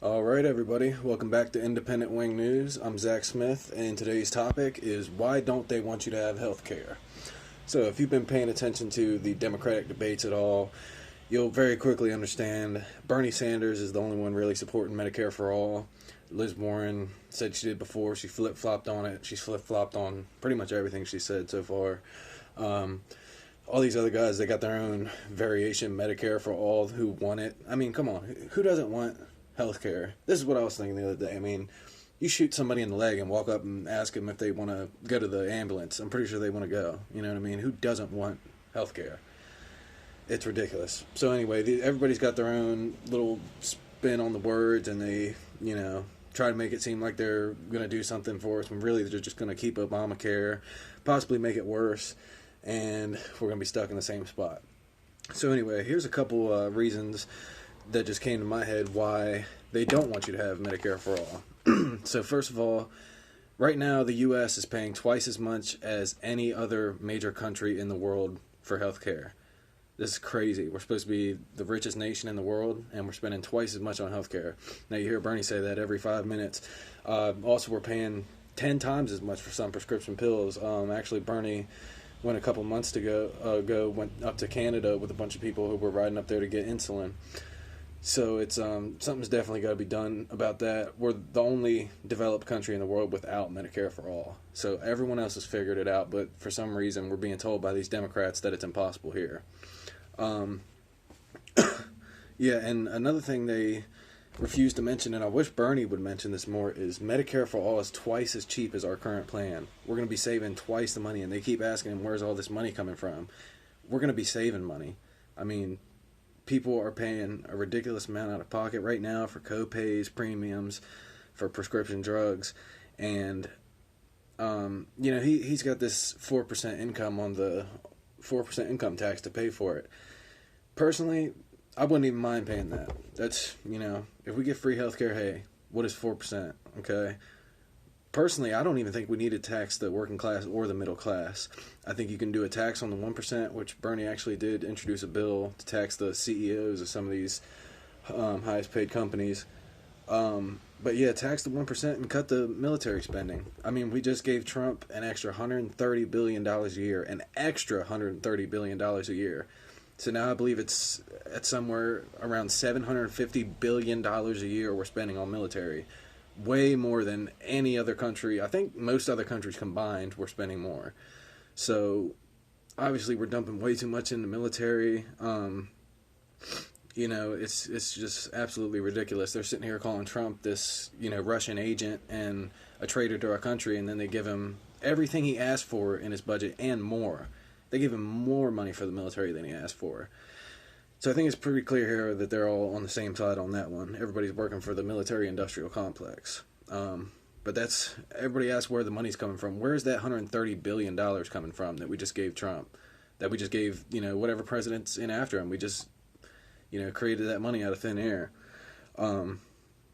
Alright, everybody, welcome back to Independent Wing News. I'm Zach Smith, and today's topic is why don't they want you to have health care? So, if you've been paying attention to the Democratic debates at all, you'll very quickly understand Bernie Sanders is the only one really supporting Medicare for all. Liz Warren said she did before, she flip-flopped on it. She's flip-flopped on pretty much everything she said so far. All these other guys, they got their own variation Medicare for all who want it. I mean, come on, who doesn't want healthcare? This is what I was thinking the other day. I mean, you shoot somebody in the leg and walk up and ask them if they want to go to the ambulance. I'm pretty sure they want to go. You know what I mean? Who doesn't want healthcare? It's ridiculous. So anyway, everybody's got their own little spin on the words, and they, try to make it seem like they're going to do something for us when really they're just going to keep Obamacare, possibly make it worse, and we're going to be stuck in the same spot. So anyway, here's a couple reasons that just came to my head why they don't want you to have Medicare for all. So first of all, right now the U.S. is paying twice as much as any other major country in the world for health care. This is crazy. We're supposed to be the richest nation in the world, and we're spending twice as much on health care. Now, you hear Bernie say that every 5 minutes. Also, we're paying 10 times as much for some prescription pills. Actually, Bernie went a couple months ago went up to Canada with a bunch of people who were riding up there to get insulin. So it's something's definitely got to be done about that. We're the only developed country in the world without Medicare for all. So everyone else has figured it out, but for some reason we're being told by these Democrats that it's impossible here. Yeah, and another thing they refuse to mention, and I wish Bernie would mention this more, is Medicare for all is twice as cheap as our current plan. We're going to be saving twice the money, and they keep asking him, where's all this money coming from? We're going to be saving money. I mean, people are paying a ridiculous amount out of pocket right now for co-pays, premiums, for prescription drugs, and he's got this 4% income on the 4% income tax to pay for it. Personally, I wouldn't even mind paying that. That's, if we get free healthcare, hey, what is 4%? Okay. Personally, I don't even think we need to tax the working class or the middle class. I think you can do a tax on the 1%, which Bernie actually did introduce a bill to tax the CEOs of some of these highest paid companies. But yeah, tax the 1% and cut the military spending. I mean, we just gave Trump an extra $130 billion a year, an extra $130 billion a year. So now I believe it's at somewhere around $750 billion a year we're spending on military. Way more than any other country. I think most other countries combined we're spending more. So obviously we're dumping way too much in the military. It's just absolutely ridiculous. They're sitting here calling Trump this, Russian agent and a traitor to our country, and then they give him everything he asked for in his budget and more. They give him more money for the military than he asked for. So I think it's pretty clear here that they're all on the same side on that one. Everybody's working for the military-industrial complex. But everybody asks where the money's coming from. Where's that $130 billion coming from that we just gave Trump? That we just gave, whatever president's in after him. We just, created that money out of thin air.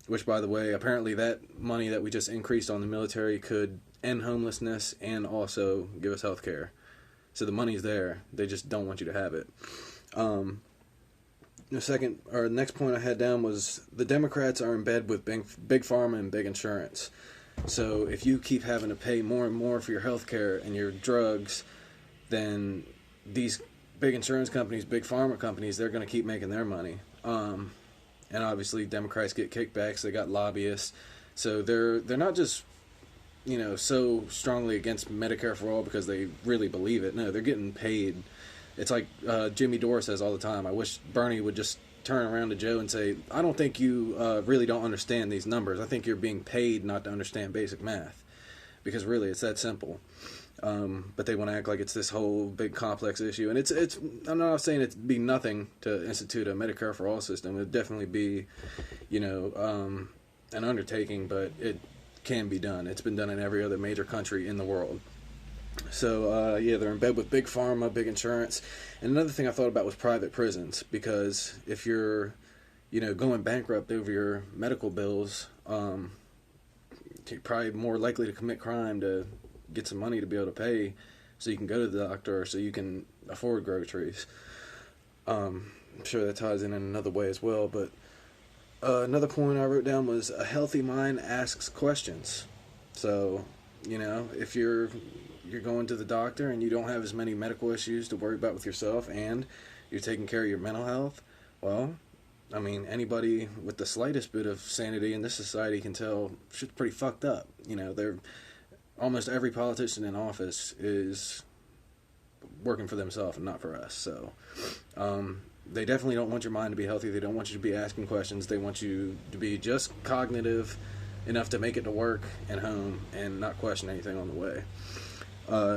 Which, by the way, apparently that money that we just increased on the military could end homelessness and also give us health care. So the money's there. They just don't want you to have it. The next point I had down was the Democrats are in bed with big pharma and big insurance. So if you keep having to pay more and more for your health care and your drugs, then these big insurance companies, big pharma companies, they're going to keep making their money. And obviously Democrats get kickbacks. They got lobbyists. So they're not just so strongly against Medicare for all because they really believe it. No, they're getting paid. It's like Jimmy Dore says all the time. I wish Bernie would just turn around to Joe and say, I don't think you really don't understand these numbers. I think you're being paid not to understand basic math. Because really, it's that simple. But they want to act like it's this whole big complex issue. And it's I'm not saying it'd be nothing to institute a Medicare for all system. It'd definitely be, an undertaking, but it can be done. It's been done in every other major country in the world. So, they're in bed with big pharma, big insurance. And another thing I thought about was private prisons, because if you're, going bankrupt over your medical bills, you're probably more likely to commit crime to get some money to be able to pay so you can go to the doctor or so you can afford groceries. I'm sure that ties in another way as well, but Another point I wrote down was a healthy mind asks questions. So, if you're going to the doctor and you don't have as many medical issues to worry about with yourself, and you're taking care of your mental health, well, I mean, anybody with the slightest bit of sanity in this society can tell shit's pretty fucked up. They're almost every politician in office is working for themselves and not for us. So, they definitely don't want your mind to be healthy. They don't want you to be asking questions. They want you to be just cognitive enough to make it to work and home and not question anything on the way.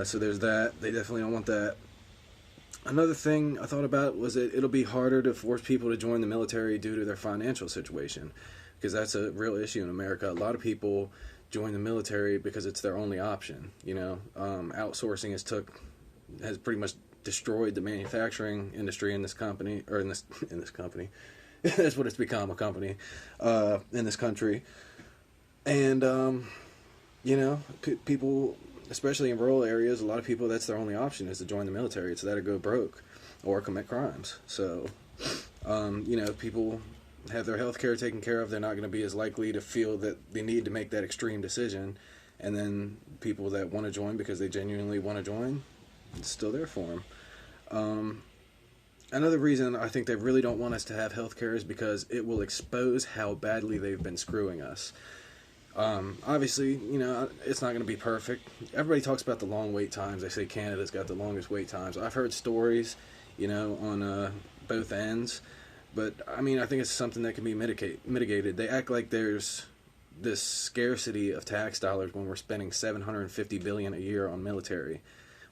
So there's that. They definitely don't want that. Another thing I thought about was that it'll be harder to force people to join the military due to their financial situation, because that's a real issue in America. A lot of people join the military because it's their only option. Outsourcing has pretty much destroyed the manufacturing industry in this company, or in this company. That's what it's become, a company in this country. And people, especially in rural areas, a lot of people, that's their only option, is to join the military. It's that or go broke or commit crimes. So people have their health care taken care of. They're not going to be as likely to feel that they need to make that extreme decision. And then people that want to join because they genuinely want to join, it's still there for them. Another reason I think they really don't want us to have health care is because it will expose how badly they've been screwing us. Obviously, it's not going to be perfect. Everybody talks about the long wait times. They say Canada's got the longest wait times. I've heard stories, on both ends. But, I think it's something that can be mitigated. They act like there's this scarcity of tax dollars when we're spending $750 billion a year on military,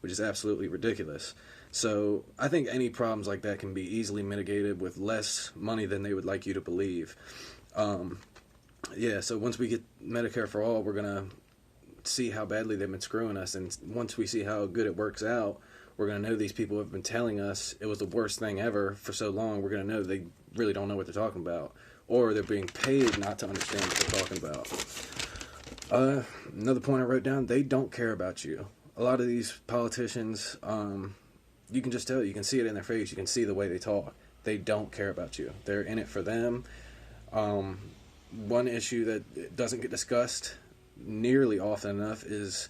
which is absolutely ridiculous. So I think any problems like that can be easily mitigated with less money than they would like you to believe. So once we get Medicare for all, we're going to see how badly they've been screwing us. And once we see how good it works out, we're going to know these people have been telling us it was the worst thing ever for so long. We're going to know they really don't know what they're talking about. Or they're being paid not to understand what they're talking about. Another point I wrote down, they don't care about you. A lot of these politicians, you can just tell, you can see it in their face, you can see the way they talk. They don't care about you. They're in it for them. One issue that doesn't get discussed nearly often enough is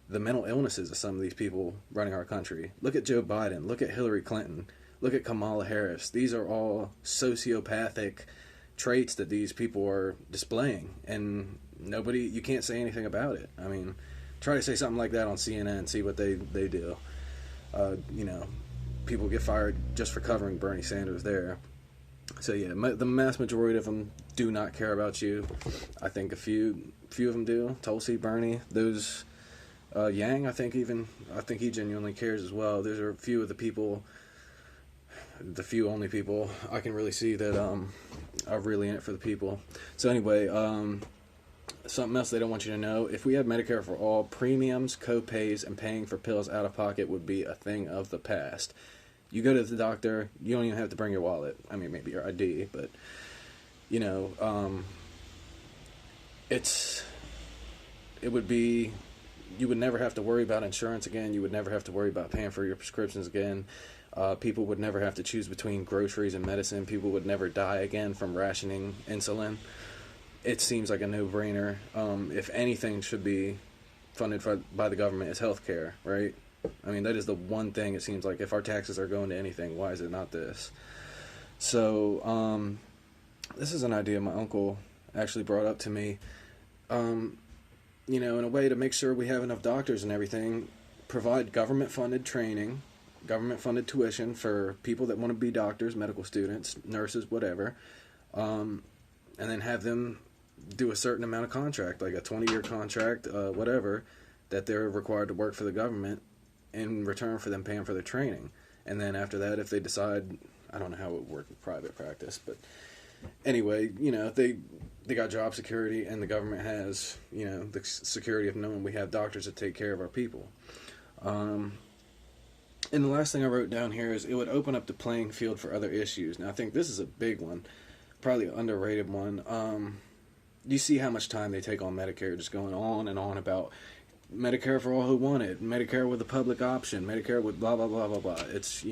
the mental illnesses of some of these people running our country. Look at Joe Biden. Look at Hillary Clinton. Look at Kamala Harris. These are all sociopathic traits that these people are displaying, and you can't say anything about it. Try to say something like that on CNN, see what they do. People get fired just for covering Bernie Sanders there. So yeah, the mass majority of them do not care about you. I think a few of them do. Tulsi, Bernie, those, Yang, I think he genuinely cares as well. Those are a few of the people, the few only people I can really see that are really in it for the people. So anyway, something else they don't want you to know: if we had Medicare for all, premiums, co-pays, and paying for pills out of pocket would be a thing of the past. You go to the doctor, you don't even have to bring your wallet. Maybe your ID, but it would be, you would never have to worry about insurance again. You would never have to worry about paying for your prescriptions again. People would never have to choose between groceries and medicine. People would never die again from rationing insulin. It seems like a no-brainer. If anything should be funded by the government, it's healthcare, right? That is the one thing it seems like, if our taxes are going to anything, why is it not this? So, this is an idea my uncle actually brought up to me. In a way to make sure we have enough doctors and everything, provide government-funded training, government-funded tuition for people that want to be doctors, medical students, nurses, whatever, and then have them do a certain amount of contract, like a 20-year contract, whatever, that they're required to work for the government in return for them paying for their training. And then after that, if they decide, I don't know how it would work in private practice, but anyway, they got job security, and the government has, the security of knowing we have doctors that take care of our people. And the last thing I wrote down here is it would open up the playing field for other issues. Now, I think this is a big one, probably an underrated one. You see how much time they take on Medicare, just going on and on about Medicare for all who want it, Medicare with a public option, Medicare with blah, blah, blah, blah, blah. It's,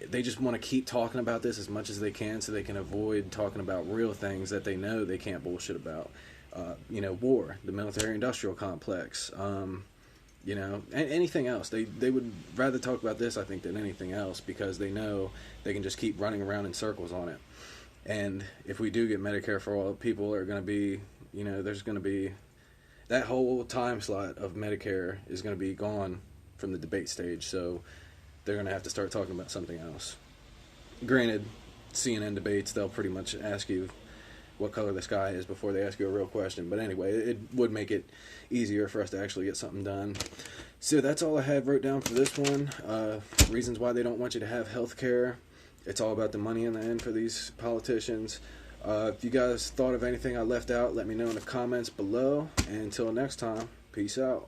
they just want to keep talking about this as much as they can so they can avoid talking about real things that they know they can't bullshit about. War, the military-industrial complex, anything else. They would rather talk about this, I think, than anything else, because they know they can just keep running around in circles on it. And if we do get Medicare for all, people are going to be, there's going to be, that whole time slot of Medicare is going to be gone from the debate stage, so they're going to have to start talking about something else. Granted, CNN debates, they'll pretty much ask you what color the sky is before they ask you a real question. But anyway, it would make it easier for us to actually get something done. So that's all I have wrote down for this one. Reasons why they don't want you to have health care. It's all about the money in the end for these politicians. If you guys thought of anything I left out, let me know in the comments below. And until next time, peace out.